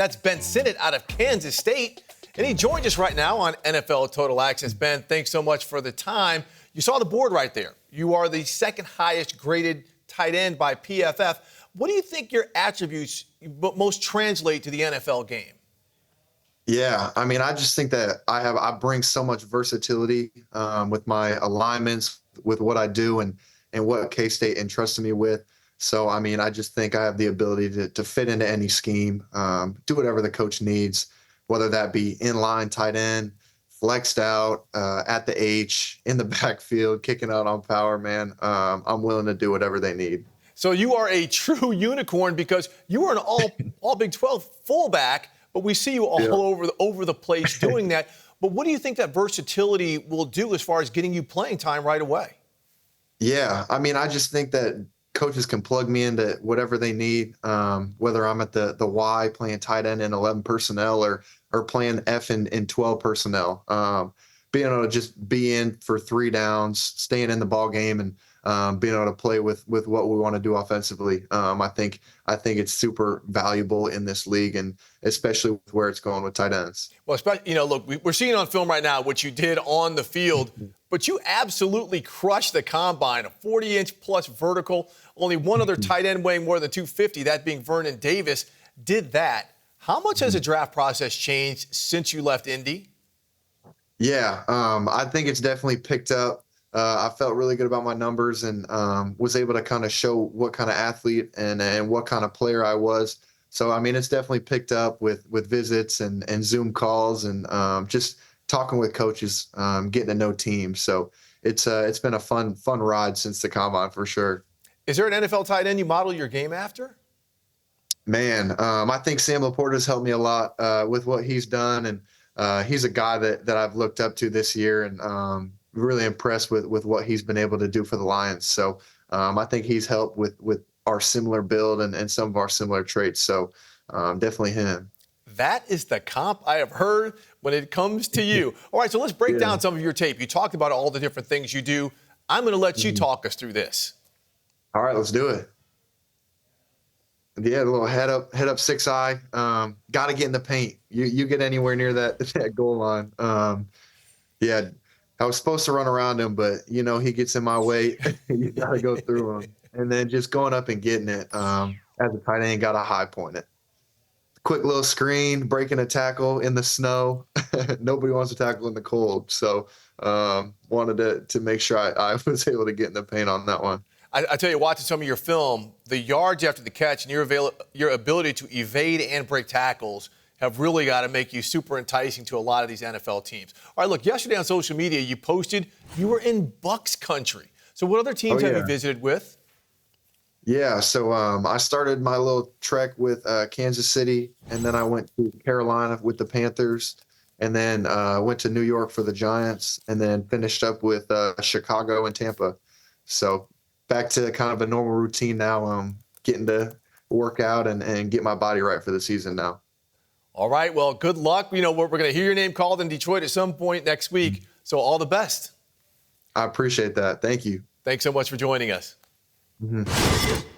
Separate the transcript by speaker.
Speaker 1: That's Ben Sinnott out of Kansas State. And he joins us right now on NFL Total Access. Ben, thanks so much for the time. You saw the board right there. You are the second highest graded tight end by PFF. What do you think your attributes most translate to the NFL game?
Speaker 2: Yeah, I mean, I just think that I bring so much versatility with my alignments, with what I do, and what K-State entrusted me with. So, I mean, I just think I have the ability to fit into any scheme, do whatever the coach needs, whether that be inline tight end, flexed out, at the H, in the backfield, kicking out on power, man. I'm willing to do whatever they need.
Speaker 1: So you are a true unicorn because you are an all Big 12 fullback, but we see you all over the place doing that. But what do you think that versatility will do as far as getting you playing time right away?
Speaker 2: Yeah, I mean, I just think that coaches can plug me into whatever they need, whether I'm at the Y playing tight end in 11 personnel or playing F in 12 personnel. Being able to just be in for 3 downs, staying in the ball game, and being able to play with what we want to do offensively. I think it's super valuable in this league, and especially with where it's going with tight ends.
Speaker 1: Well, look, we're seeing on film right now what you did on the field, but you absolutely crushed the combine, a 40-inch plus vertical. Only one other tight end weighing more than 250, that being Vernon Davis, did that. How much has the draft process changed since you left Indy?
Speaker 2: Yeah, I think it's definitely picked up. I felt really good about my numbers and was able to kind of show what kind of athlete and what kind of player I was. So, I mean, it's definitely picked up with visits and Zoom calls and just talking with coaches, getting to know teams. So it's been a fun ride since the combine for sure.
Speaker 1: Is there an NFL tight end you model your game after?
Speaker 2: Man, I think Sam Laporta's helped me a lot with what he's done. And he's a guy that I've looked up to this year and really impressed with what he's been able to do for the Lions. So I think he's helped with our similar build and some of our similar traits. So definitely him.
Speaker 1: That is the comp I have heard when it comes to you. All right, so let's break down some of your tape. You talked about all the different things you do. I'm going to let you talk us through this.
Speaker 2: All right, let's do it. Yeah, a little head up, 6 eye. Got to get in the paint. You get anywhere near that goal line. Yeah, I was supposed to run around him, but he gets in my way. You got to go through him, and then just going up and getting it. As a tight end, got to high point it. Quick little screen, breaking a tackle in the snow. Nobody wants to tackle in the cold, so wanted to make sure I was able to get in the paint on that one.
Speaker 1: I tell you, watching some of your film, the yards after the catch and your ability to evade and break tackles have really got to make you super enticing to a lot of these NFL teams. All right, look, yesterday on social media, you posted you were in Bucs country. So what other teams have you visited with?
Speaker 2: Yeah, so I started my little trek with Kansas City, and then I went to Carolina with the Panthers, and then went to New York for the Giants, and then finished up with Chicago and Tampa. So back to kind of a normal routine now, getting to work out and get my body right for the season now.
Speaker 1: All right, well, good luck. We're going to hear your name called in Detroit at some point next week, so all the best.
Speaker 2: I appreciate that. Thank you.
Speaker 1: Thanks so much for joining us.
Speaker 2: Mm-hmm.